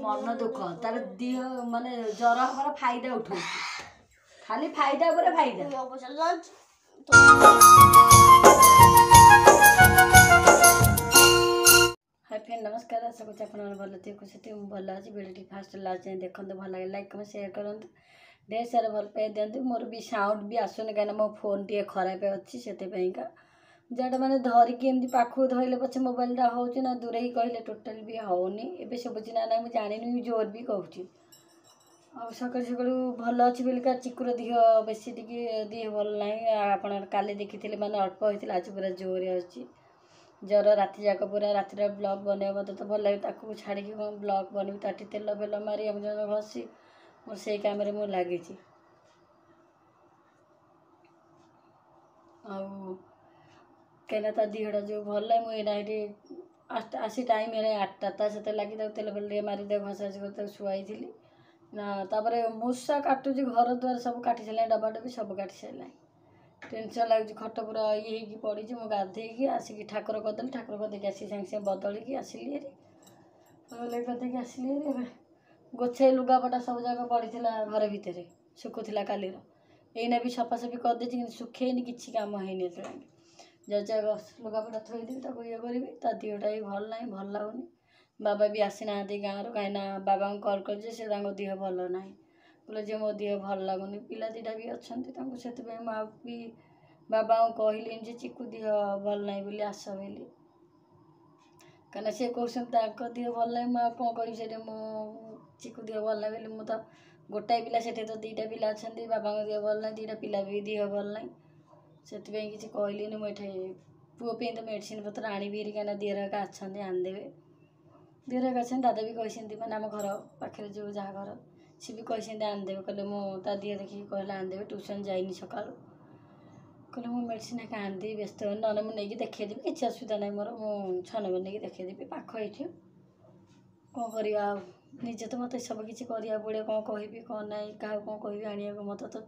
मन दुख तार दिह माने जर हमारा फायदा उठो खाली फायदा पर फायदा। हाय फ्रेंड नमस्कार आशा कुछ आप भल थे खुशी थे भल अच्छी वीडियो फास्ट लास्ट जाए देखते भल लगे लाइक कमेंट शेयर करूँ ढेर सारा भल पाई दिखाते मोर भी साउंड भी आसुनि कहीं मो फोन टी खराब अच्छी से जहाँ मैंने धरिकी एमती पाखु धरले पछे मोबाइल हो ना दूरे ही कहले टोटाल भी होनी एवं शुभुची ना ना मुझे जानी जोर भी कहूँ आ सका सका भल अच्छी बोलिका चिकुर दिह बेसी टी दिह भल ना आप काली देखी मैंने अल्प होता आज पूरा जोर अच्छी जर राति जाक पूरा राति ब्लॉग बन मत तो भल लगे छाड़ी ब्लॉग बनवी ताटी तेल फेल मारी घसी मोर से काम मुझे लगी कहीं ता दिहटा जो भल है मुझे आसी टाइम है 8टा से लगी तेल फेल मारी घसा कर शुआई थी ना तापर मूषा काटुच घर द्वार सब काटी सारे डब्बा डब्बी सब काटी सारे टेंशन लगे खट पूरा ये पड़ी मुझे गाधे आसिक ठाकुर करदेली ठाकुर करदेकी आसी सागे सागे बदलिकी आसली करदेकी आसली गोछे लुगापटा सब जाक पड़ा घर भितर सुखुला कालीर एना भी सफासफी करदे सुखेनी किसी काम है जजा लुगापटा थोड़ी ये करी ता दिहटा भी भल ना भल लगुनि बाबा भी आसी ना गाँव कहीं बाबा को कल कर दिह भल ना बोले जो मो दिह भल लगुनि पिला दीटा भी अच्छा से भी बाबा को कहली चिकू दिह भल ना बोली आस बोली कहीं सी कहते दिह भल ना मुझे कौन करी मो चिकू दिह भल ना बोली मुझे गोटाए पिला से तो 2टा पिला अच्छा बाबा दिह भल ना 2टा पिला भी दिह भल ना से किसी कहली मुझे पुओं तो मेडिसिन पत्र आनी कहीं दिहर का अच्छा आनदेवे दिहर अच्छा दादा भी कहते मैंने आम घर पाखे जो जहाँ घर सी भी कहते आनदेवे कहले मो ता दिह देखिए कहले आनदेवे ट्यूशन जाइनी सका कहले मो मेडिसिन एक आनदेवी व्यस्त हो ना मुझे देखदेवी किसी असुविधा ना मोर मु 6 नंबर नहीं देखदेवी पाख ये कौन करवा निजे तो मत सब किसी करा पड़े कौन कहि कौन ना क्या कौन कह आने मत तो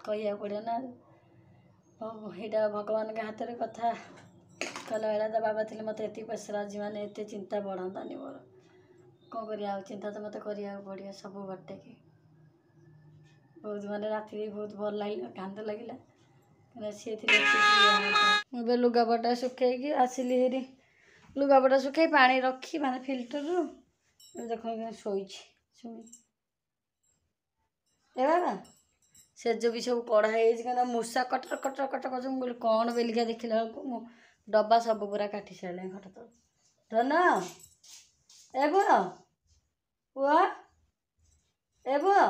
कह पड़े ना यहाँ भगवान के हाथ में कथा कहला बेला तो बाबा थे मत ये प्रेसर आज मैंने एत चिंता बढ़ानी मोर कौन कर चिंता तो मत करा पड़े सब बटे के बहुत मानने राति बहुत भल लगे कांद लगे सी थी लुगापटा सुखे आसली हेरी लुगापटा सुखे पानी रखी माने फिल्टर रु देख शोई बाबा से जो भी सब कढ़ाई कहीं मूषा कटर कटर कटर कर बोले कौन बेलिका देखला बेलू डब्बा सब पूरा काटी सारे खट तो धन ए पुआ ए पुआ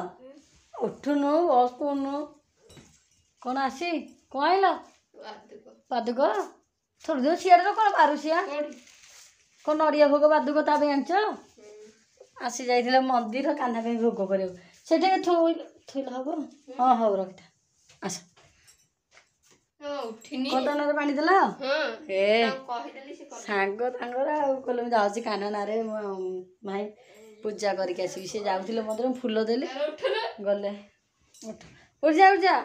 उठुनु बस कौनु कौन आसी कौन आइल पादुक थोड़ी दिन सियाड़ कौन पारुसिया कौन नड़िया भोग पादुक ता आंच आसी जाइए मंदिर कान्हा भोग कर थोइल हम हाँ हौ रखिथा आस कदन पानी देला ए सांग कहले जाऊँ कान्हा ना भाई पूजा करके आसबि से जाऊे मंदिर फूल देली गले उठ उठ जा जाऊँ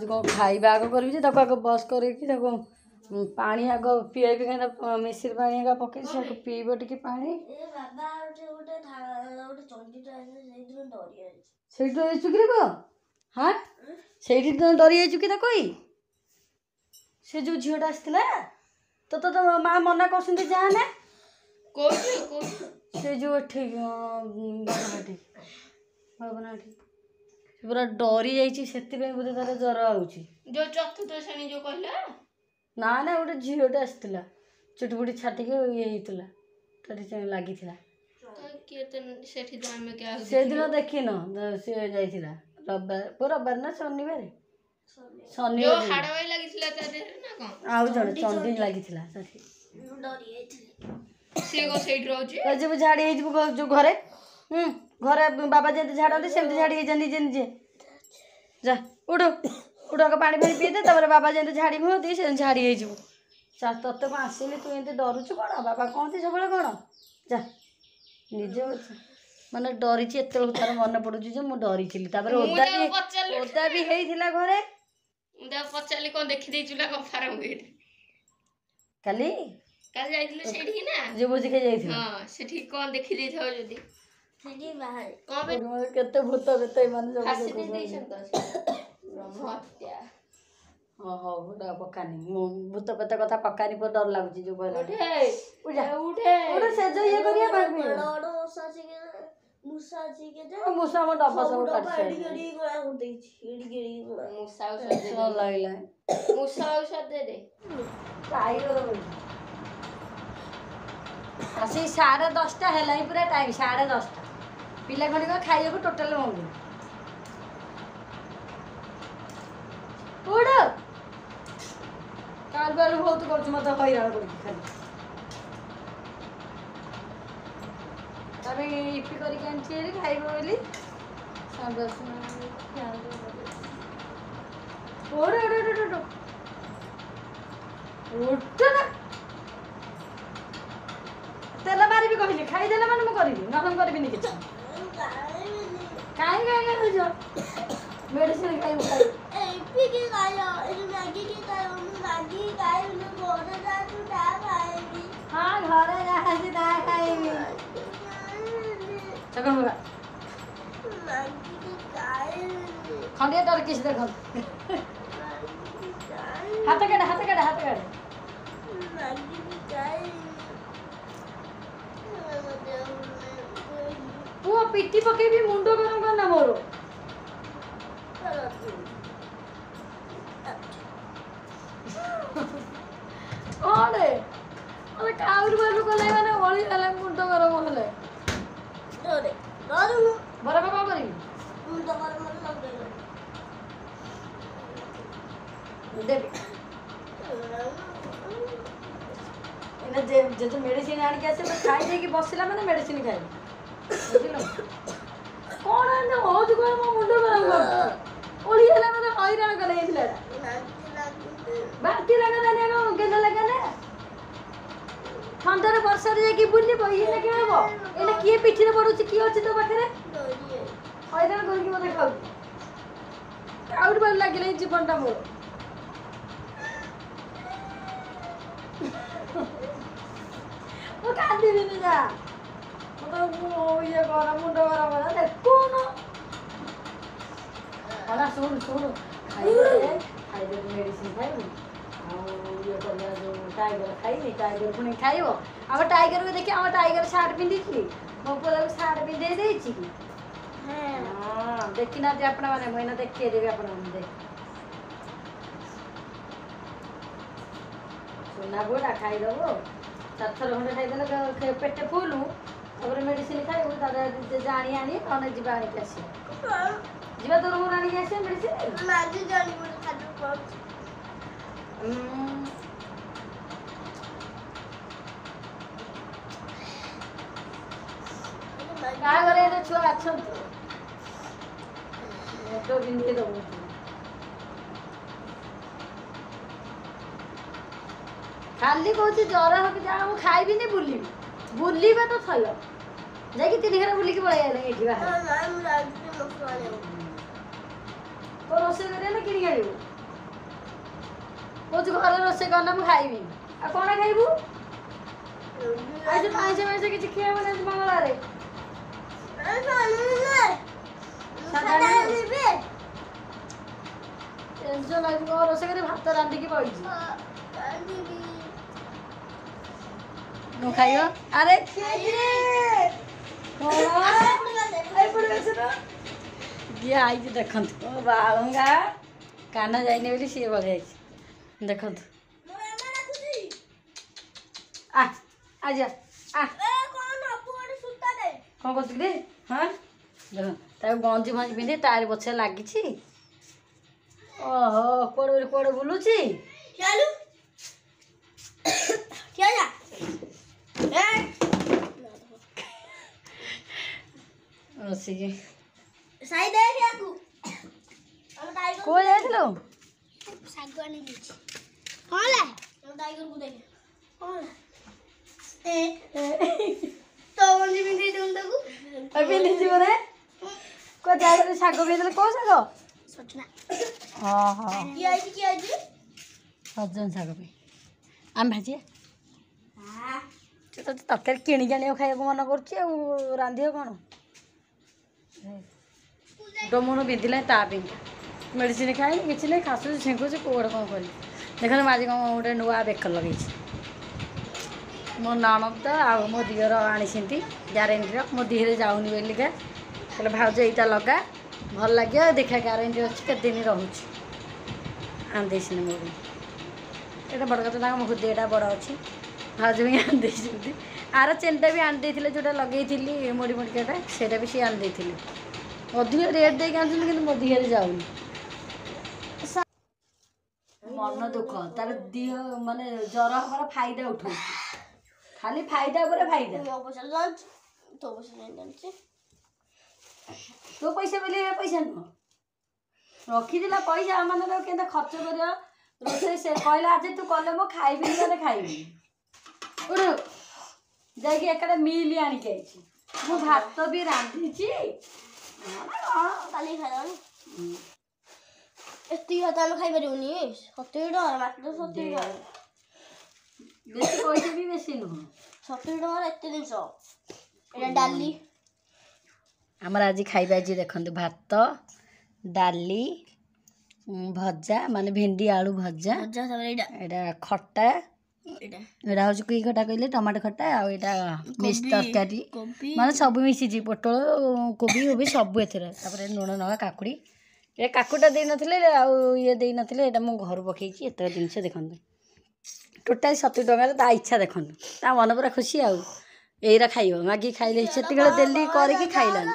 कौन खाइबा आग करी आग बस कर पानी आग पीएबी कहीं मिश्री पानी आग पकई पीब टी पा से चुकी हाँ से डरी जाइए कि कोई से जो झीटा आसला तो माँ मना कर जाने से जो भवना पूरा डरी जाइए बोधे तार ज्वर आउची जो चतुर्थ श्रेणी जो कहला ना ना गोटे झीटे आसला चुटी फुटी छाटिक ये लगी से दिन देखी न सी जा रविवार ना शनिवार आउ जड़े चंदी लगी झाड़ी जो घरे घरे बाबा जमी झाड़ती सेमती झाड़ी निजे निजे जा उठ उठ पानी पानी पीदे तापर बाबा जमी झाड़ी हुए से झाड़ी हो तत्ते कौन आसनी तू एमती डरुचु कौन बाबा कहती सब कौन जा निजे माने डरी एत तार मन पड़ुची मुझे डरी ओदा भी होता घरे पचारि कौन देखी फार्म କାଲି କାଲି ଯାଇଥିଲେ ସେଇଠିକି ନା ଯୋଉ ଭୋଜି ଖାଇ ଯାଇଥିଲେ ହଁ ସେଠି କଣ ଦେଖି ଦେଇଥାଉ ଯଦି ସେଠି ବାହାରେ କଣ ପାଇଁ କେତେ ଭୂତ ବେତ ଏମାନେ ସବୁ ଫାଶୀ ଦେଇ ଦେଇଛନ୍ତି ତ ବ୍ରହ୍ମହତ୍ୟା ହଉ ଗୋଟେ ପକାନି ମୁଁ ଭୂତ ପେତ କଥା ପକାନି ପରେ ଡର ଲାଗୁଛି ଯୋଉ କହିଲା ଉଠେ ସେଜ ଇଏ କରିବା ଭାବି ମୂଷା ଆମ ଡବା ସବୁ କାଟିସାରିଲାଣି ମୂଷା ଔଷଧ ଦେ ଆସି 10:30 ହେଲାଣି ପୁରା ଟାଇମ୍ 10:30 ପିଲା ଖଣ୍ଡିକ ଖାଇବାକୁ ଟୋଟାଲ ମଙ୍ଗୁନି ଉଡ଼ କାଲୁ କାଲୁ ବହୁତ କରୁଛୁ ମତେ ହଇରାଣ କରିକି ଖାଲି ତାପରେ ଇପି କରିକି ଆଣିଛି ହେରି ଖାଇବ ବୋଲି ଉଠ ନା ତେଲ ମାରିବି କହିଲି ଖାଇଦେଲେ ମାନେ ମୁଁ କରିବି ନହେଲେ ମୁଁ କରିବିନି କିଛି କାହିଁ ହଉଛ ମେଡିସିନ ଖାଇବୁ ହଁ ଘରେ ଯାହା ଅଛି ତାହା ଖାଇବି ଖଣ୍ଡିଆ ଡର କିଛି ଦେଖନ୍ତୁ ହାତ କାଟେ ପୁଅ ପିଟି ପକେଇବି ମୁଣ୍ଡ ଗରମ କରନା ମୋର କଣେ ମାନେ କାଉରୁ ବାଲୁ କଲେ ମାନେ ଅଳି ହେଲା ମୁଣ୍ଡ ଗରମ ହେଲେ ବରଫ କଣ କରିବି ଦେବି ଯେତେ ମେଡିସିନ ଆଣିକି ଆସିବ ଖାଇ ଦେଇକି ବସିଲା ମାନେ ମେଡିସିନ ଖାଇବି ବୁଝିଲ କଣ ଏମିତି ହଉଛି କଣ ମୋ ମୁଣ୍ଡ ଗରମ କରୁଛି ଓଳି ହେଲା ମାନେ ହଇରାଣ କଲେ ଏଇ ପିଲାଟା ବାନ୍ତି ଲାଗିଲାନି ଗେଲ ଲାଗିଲା ଥଣ୍ଡାରେ ବର୍ଷାରେ ଯାଇକି ବୁଲିବ ଇଏ ଲାଗି ହବ ଏଇନା କିଏ ପିଠିରେ ପଡୁଛି କିଏ ଅଛି ତୋ ପାଖରେ ହଇରାଣ କରିକି ମତେ ଖାଉଛି କାଉଡ଼ି ବାଲି ଲାଗିଲା ଏଇ ଜୀବନଟା ମୋର ମୁଁ କାନ୍ଦିବିନି ଯା ଇଏ କର ମୁଣ୍ଡ ଗରମ ହେଲା ଦେଖୁନ ହେଲା ଶୁଣୁ ଖାଇଦେବୁ ମେଡିସିନ ଖାଇବୁ ଆଉ ଇଏ କରିବା ଯୋଉ ଟାଇଗର ଖାଇନି ଟାଇଗର ପୁଣି ଖାଇବ ଆମ ଟାଇଗରକୁ ଦେଖି ଆମ ଟାଇଗର ସାର୍ଟ ପିନ୍ଧିଛି ମୋ ପୁଅ ତାକୁ ସାର୍ଟ ପିନ୍ଧେଇ ଦେଇଛି କି ହଁ ଦେଖିନାହାନ୍ତି ଆପଣମାନେ ମୁଁ ଏଇନା ଦେଖେଇଦେବି ଆପଣମାନେ ଦେଖ ସୁନା ବୁଢ଼ା ଖାଇଦେବ 4 ଥର ଖଣ୍ଡେ ଖାଇଦେଲେ ପେଟ ଫୁଲ ତାପରେ ମେଡିସିନ ଖାଇବୁ ତାପରେ ଜାଣି ଆଣି ନହେଲେ ଯିବା ଆଣିକି ଆସିବ ଯିବା ତୋର ମୋର ଆଣିକି ଆସିବା ମେଡିସିନ କାହା ଘରେ ଏତେ ଛୁଆ ଅଛନ୍ତି ମୁଣ୍ଡ ବିନ୍ଧେଇ ଦେବୁ ଖାଲି କହୁଛି ଜ୍ୱର ହବ ଯାହା ମୁଁ ଖାଇବିନି ବୁଲିବା ତ ଥୟ ଯାଇକି 3 ଘର ବୁଲିକି ପଳେଇ ଆଇଲେ ଏଇଠି ବାହାରେ ତୋ ରୋଷେଇ କରିବା ନା କିଣିକି ଆଣିବୁ କହୁଛୁ ଘରେ ରୋଷେଇ କରନା ମୁଁ ଖାଇବି ଆଉ କଣ ଖାଇବୁ ଆଜି ଆଇଁଷ ମାଇଁଷ କିଛି ଖିଆବ ନା ମଙ୍ଗଳବାରେ ଟେନସନ ଲାଗୁଛି କଣ ରୋଷେଇ କରି ଭାତ ରାନ୍ଧିକି ବଇଛି ମୁଁ ଖାଇବ ଆରେ କିଏ ଆଇଛି ଦେଖନ୍ତୁ ମୋ ବାଳୁଙ୍ଗା କାନ ଯାଇନି ବୋଲି ସିଏ ବଢ଼ି ଯାଇଛି ଦେଖନ୍ତୁ ଆଜି କ'ଣ କରୁଛୁ କି ହଁ ଦେଖ ତାକୁ ଗଞ୍ଜି ଫଞ୍ଜି ପିନ୍ଧି ତାରି ପଛରେ ଲାଗିଛି ଓହୋ କୁଆଡ଼େ ବୁଲୁଛି ବସିକି କୋଉ ଯାଇଥିଲୁ ପିନ୍ଧିଛି ବୋଧେ କୋଉ ଜାଗାରେ ଶାଗ ପିନ୍ଧିଲେ କୋଉ ଶାଗ ସଜନ ଶାଗ ପାଇଁ ଆମେ ଭାଜିବା ସେ ତ ତରକାରୀ କିଣିକି ଆଣିବାକୁ ଖାଇବାକୁ ମନ କରୁଛି ଆଉ ରାନ୍ଧିବ କ'ଣ ଡୋମନ ବିନ୍ଧିଲାଣି ତା ପିନ୍ଧା ମେଡ଼ିସିନ ଖାଇନି କିଛି ନାହିଁ ଖାସୁଛି ଛିଙ୍କୁଛି କୋଉଆଡ଼େ କ'ଣ କରିବି ଦେଖନ୍ତୁ ମୁଁ ଆଜି କ'ଣ ଗୋଟେ ନୂଆ ବେକ ଲଗେଇଛି ମୋ ନଣନ୍ଦ ଆଉ ମୋ ଦିଅର ଆଣିଛନ୍ତି ଗ୍ୟାରେଣ୍ଟିର ମୋ ଦିହରେ ଯାଉନି ବୋଲିକା କହିଲେ ଭାଉଜ ଏଇଟା ଲଗା ଭଲ ଲାଗିବ ଦେଖିବା ଗ୍ୟାରେଣ୍ଟି ଅଛି କେତେ ଦିନ ରହୁଛି ଆଣିଦେଇଛନ୍ତି ମୋ ବି ଏଇଟା ବଡ଼ କଥା ତାଙ୍କ ମୋ ହୃଦୟଟା ବଡ଼ ଅଛି ଭାଉଜ ବି ଆଣିଦେଇଛନ୍ତି ଆର ଚେନ୍ଟା ବି ଆଣିଦେଇଥିଲେ ଯେଉଁଟା ଲଗେଇଥିଲି ମୋଡ଼ି ମୋଡ଼ିକାଟା ସେଇଟା ବି ସିଏ ଆଣିଦେଇଥିଲେ ଅଧିକ ରେଟ୍ ଦେଇକି ଆଣୁଛନ୍ତି କିନ୍ତୁ ମୋ ଦିହରେ ଯାଉନି ମନ ଦୁଃଖ ତାର ଦିହ ମାନେ ଜ୍ୱର ହେବାର ଫାଇଦା ଉଠଉଛି ଖାଲି ଫାଇଦା ଉପରେ ଫାଇଦା ତୋ ପଇସା ବୋଲି ଏ ପଇସା ନୁହଁ ରଖିଥିଲା ପଇସା ଆମମାନଙ୍କ କେମିତି ଖର୍ଚ୍ଚ କରିବ ରୋଷେଇ ସେ କହିଲା ଆଜି ତୁ କଲେ ମୁଁ ଖାଇବିନି ମାନେ ଖାଇବିନି ଉଠୁ ଯାଇକି ଏକାടെ ମିଲ୍ ଆଣିକି ଆଇଛି ମୁଁ ଭାତ ବି ରାନ୍ଧିଛି କାଲି ଖାଇଦେବାନି ଏତିକି ଭାତ ଆମେ ଖାଇପାରିବୁନି 70 ଟଙ୍କା ମାତ୍ର 70 ଟଙ୍କା ବେଶୀ ପଇସା ବି ବେଶୀ ନୁହଁ 70 ଟଙ୍କାର ଏତେ ଜିନିଷ ଏଇଟା ଡାଲି ଆମର ଆଜି ଖାଇବା ଆଜି ଦେଖନ୍ତୁ ଭାତ ଡାଲି ଭଜା ମାନେ ଭେଣ୍ଡି ଆଳୁ ଭଜା ଏଇଟା ଖଟା ଏଇଟା ହେଉଛି କି ଖଟା କହିଲେ ଟମାଟୋ ଖଟା ଆଉ ଏଇଟା ମିକ୍ସ ତରକାରୀ ମାନେ ସବୁ ମିଶିଛି ପୋଟଳ କୋବି ଫୋବି ସବୁ ଏଥିରେ ତାପରେ ଲୁଣ ଲଙ୍କା କାକୁଡ଼ି ଏ କାକୁଡ଼ିଟା ଦେଇନଥିଲେ ଆଉ ଇଏ ଦେଇନଥିଲେ ଏଇଟା ମୁଁ ଘରୁ ପକେଇଛି ଏତେ ଜିନିଷ ଦେଖନ୍ତୁ ଟୋଟାଲି 70 ଟଙ୍କାରେ ତା ଇଚ୍ଛା ଦେଖନ୍ତୁ ତା ମନ ପୁରା ଖୁସି ଆଉ ଏଇରା ଖାଇବ ମାଗି ଖାଇଲେ ସେତିକିବେଳେ ଦେଲି କରିକି ଖାଇଲାନି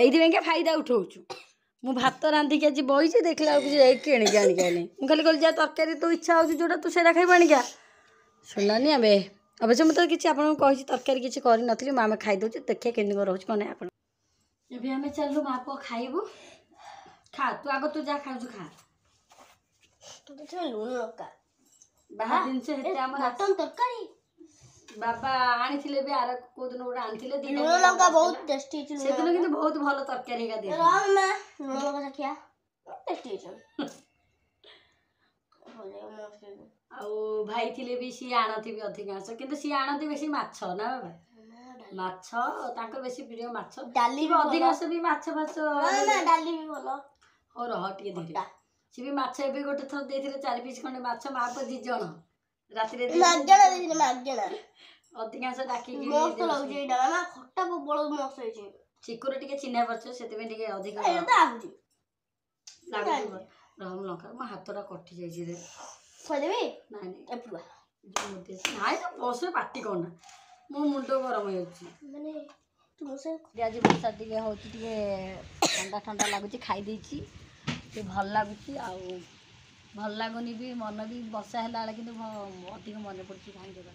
ଏଇଥିପାଇଁକା ଫାଇଦା ଉଠଉଛୁ ମୁଁ ଭାତ ରାନ୍ଧିକି ଆଜି ବଇଛି ଦେଖିଲା ବେଳକୁ ସେ କିଣିକି ଆଣିକି ଆଇଲି ମୁଁ ଖାଲି କହିଲି ଯାହା ତରକାରୀ ତୋ ଇଚ୍ଛା ହେଉଛି ଯେଉଁଟା ତୁ ସେଇଟା ଖାଇବୁ ଆଣିକା ଶୁଣିଲାନି ଏବେ ଅବଶ୍ୟ ମୁଁ ତ କିଛି ଆପଣଙ୍କୁ କହିଛି ତରକାରୀ କିଛି କରିନଥିଲି ମୁଁ ଆମେ ଖାଇଦେଉଛୁ ଦେଖିବା କେମିତି କ'ଣ ରହୁଛି କ'ଣ ନାହିଁ ଆପଣ ଏବେ ଆମେ ଚାଲିଲୁ ମା ପୁଅ ଖାଇବୁ ଖା ତୁ ଆଗ ତୁ ଯାହା ଖାଉଛୁ ଖା ଲୁଣ ଲଙ୍କା ବାହାର ଜିନିଷ ହେଲେ ଆମର ମଟନ ତରକାରୀ ବାବା ଆଣିଥିଲେ ବି ଆର କୋଉ ଦିନ ଗୋଟେ ଆଣିଥିଲେ ଲୁଣ ଲଙ୍କା ବହୁତ ଟେଷ୍ଟି ହେଇଛି ସେଦିନ କିନ୍ତୁ ବହୁତ ଭଲ ତରକାରୀ ହେକା ଦେଇଥିଲେ ଲୁଣ ଲଙ୍କା ଦେଖିଆ ଟେଷ୍ଟି ହେଇଛି ଆଉ ଭାଇ ଥିଲେ ବି ସିଏ ଆଣନ୍ତି ବି ଅଧିକାଂଶ କିନ୍ତୁ ସିଏ ଆଣନ୍ତି ବେଶୀ ମାଛ ନା ବାବା ମାଛ ତାଙ୍କର ବେଶୀ ପ୍ରିୟ ମାଛ ଡାଲି ବି ଅଧିକାଂଶ ବି ମାଛ ଫାଛ ଡାଲି ବି ଭଲ ହଉ ରହ ଟିକେ ଧୀରେ ସିଏ ବି ମାଛ ଏବେ ଗୋଟେ ଥର ଦେଇଥିଲେ 4 ପିସ୍ ଖଣ୍ଡେ ମାଛ ମା ପୁଅ 2 ଜଣ ରାତିରେ ଅଧିକାଂଶ ଡାକିକି ଖଟା ପ୍ରବଳ ମସ୍ତ ହେଇଛି ଚିକୁର ଟିକେ ଚିହ୍ନା ପରିଚୟ ସେଥିପାଇଁ ଟିକେ ଅଧିକ ଲାଗୁଛି ରହ ଲଙ୍କା ମୋ ହାତଟା କଟି ଯାଇଛି ରେ କହିଦେବି ନାଇଁ ନାଇଁ ତ ବସରେ ପାଟି କରନା ମୋ ମୁଣ୍ଡ ଗରମ ହେଇଯାଉଛି ମାନେ ଆଜି ବର୍ଷା ଟିକେ ହେଉଛି ଟିକେ ଥଣ୍ଡା ଥଣ୍ଡା ଲାଗୁଛି ଖାଇ ଦେଇଛି ଟିକେ ଭଲ ଲାଗୁଛି ଆଉ ଭଲ ଲାଗୁନି ବି ମନ ବି ବର୍ଷା ହେଲା ବେଳେ କିନ୍ତୁ ଅଧିକ ମନେ ପଡ଼ୁଛି ଭାଇଙ୍କ କଥା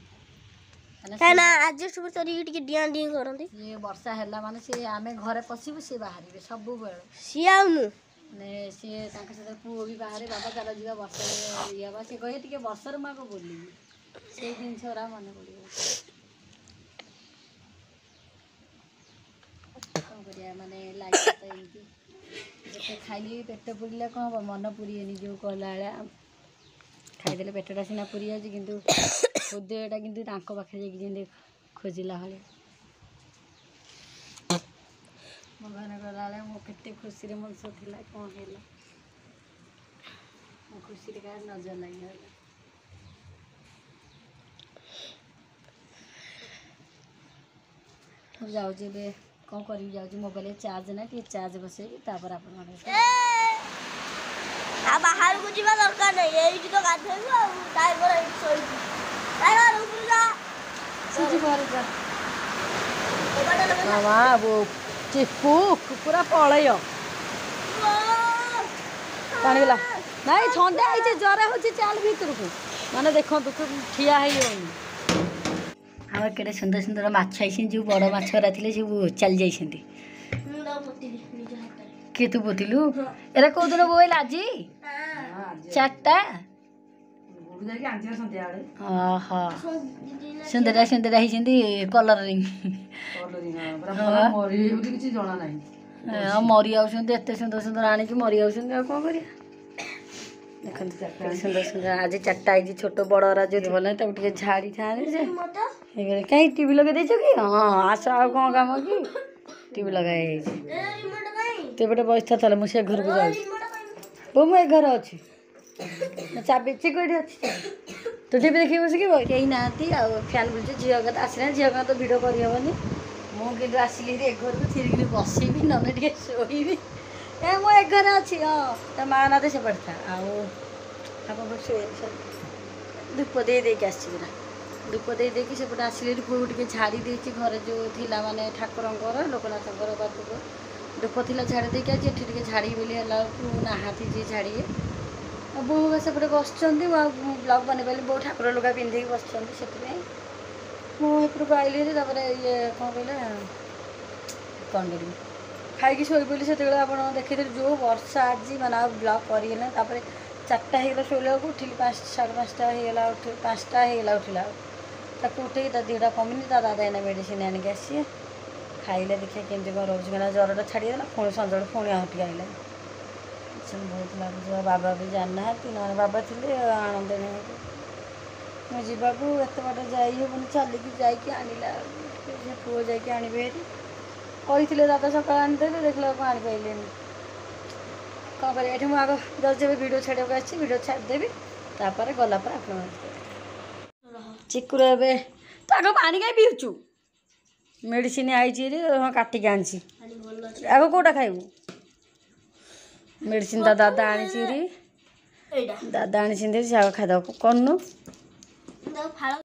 କାହିଁକିନା ଆଡ଼ଜଷ୍ଟ କରିକି ଟିକେ ଡିଆଁ ଡିଆଁ କରନ୍ତି ସିଏ ବର୍ଷା ହେଲା ମାନେ ସିଏ ଆମେ ଘରେ ପଶିବୁ ସିଏ ବାହାରିବେ ସବୁବେଳେ ସିଏ ଆଉ ମୁଁ ମାନେ ସିଏ ତାଙ୍କ ସହିତ ପୁଅ ବି ବାହାରେ ବାବା ଚାଲ ଯିବା ବର୍ଷାରେ ଇଏ ହବା ସିଏ କହିବେ ଟିକେ ବର୍ଷାରେ ମୁଁ ଆଗ ବୁଲିବି ସେଇ ଜିନିଷ ଗୁରା ମନେ ପଡ଼ିବ କ'ଣ କରିବା ମାନେ ଲାଇଫ୍ ତ ଏମିତି ଯେତେ ଖାଇଲେ ପେଟ ପୁରିଲେ କ'ଣ ହେବ ମନ ପୁରିବନି ଯେଉଁ କହିଲା ଭଳିଆ ଖାଇଦେଲେ ପେଟଟା ସିନା ପୁରି ଯାଉଛି କିନ୍ତୁ ହୃଦୟଟା କିନ୍ତୁ ତାଙ୍କ ପାଖରେ ଯାଇକି ଯେମିତି ଖୋଜିଲା ଭଳିଆ ଭଗବାନ ଗଲା ବେଳେ ମୁଁ କେତେ ଖୁସିରେ ମଣିଷ ଥିଲା କ'ଣ ହେଲା ମୋ ଖୁସିରେ କାହାର ନଜର ଲାଗିଗଲା ମୁଁ ଯାଉଛି ଏବେ କ'ଣ କରିବି ଯାଉଛି ମୋବାଇଲରେ ଚାର୍ଜ ନାହିଁ ଟିକେ ଚାର୍ଜ ବସେଇବି ତାପରେ ଆପଣମାନଙ୍କ ଆଉ ବାହାରକୁ ଯିବା ଦରକାର ନାହିଁ ଏଇଠି ତ ଗାଧୋଇବୁ ଆଉ ତାପରେ ଏଇଠି ଶୋଇବୁ ଚିକୁ ପୁରା ପଳେୟ ପାଣିଗଲା ନାଇଁ ଥଣ୍ଡା ହେଇଛି ଜ୍ୱର ହେଉଛି ଚାଲ ଭିତରକୁ ମାନେ ଦେଖନ୍ତୁ ଠିଆ ହେଇଯାଉନି ଆମର କେତେ ସୁନ୍ଦର ସୁନ୍ଦର ମାଛ ହେଇଛନ୍ତି ଯେଉଁ ବଡ଼ ମାଛ ଗୁଡ଼ା ଥିଲେ ସବୁ ଚାଲି ଯାଇଛନ୍ତି କିଏ ତୁ ପୋତିଲୁ ଏରା କୋଉଦିନ ବୋଇଲା ଆଜି 4ଟା ଓହୋ ସୁନ୍ଦରା ସୁନ୍ଦରା ହେଇଛନ୍ତି କଲରିଂ ମରି ଯାଉଛନ୍ତି ଏତେ ସୁନ୍ଦର ସୁନ୍ଦର ଆଣିକି ମରି ଯାଉଛନ୍ତି ଆଉ କ'ଣ କରିବା देखो सुंदर सुंदर आज 4टा आई छोट बड़ा जो भल नहीं झाड़ी था कहीं टीवी लगे देच कि हाँ आस आ कौन कम कि टीवी लगाई तो एपटे बस था मुझे घर को जाऊँ बो मु घर अच्छी चाबी चिकटी अच्छी तो टीवी देखिए बसिक कहीं ना फैन बुलचे झील का आसना झील का तो भिड करहबनी मुझे आसिली घर को थिरिकी बसबी नने टे शोबी ए मो घर अच्छी हाँ माँ ना से पड़ता आप धूप दे आसरा धूप दे सेपटे आसिले पुआ टे झाड़ी देती घर जो थिला माने ठाकुर लोकनाथर पाखक धूप थिला झाड़ी देके आज ये झाड़ी बोली नहाती जी झाड़ी बो सेपटे बस ब्लग बन पारे बो ठाकुर लुगा पिंधिक बस से मुझे आइली ये कौन कहले कौन कर खाई शोई पड़ी से आप देखी जो वर्षा आज माना ब्लग कर 4टा होगा शोला उठिली 5 साढ़े 5टा होगा 5टा होगा उठिला उठे दीटा कमी दादा एना मेडिसिन आनिक आसी खाइले देखिए केमती कौन रोज मैंने ज्वरटा छाड़ीदेला पुणी सजा पुणी आउटे आइला बहुत लगुच बाबा भी जाना ना बाबा थे आनंद नहीं मुझे जावाक एत बाट जाइबन चलिकी जाकि आनिला पुओ जाकि आणवे कही दादा सका आनीदेवे देखला आनीपारे कौन कर ये आग जब भिड छाड़ा आसी भिड छाड़देवी तापर गलापर आप चिकुर ए तो आग पानी कहीं पीऊचु मेडिसिन आई हाँ काटिक आनी आग कौटा खाइबू मेडिसिन ता दादा आनी दादा आनी आग खाद कौन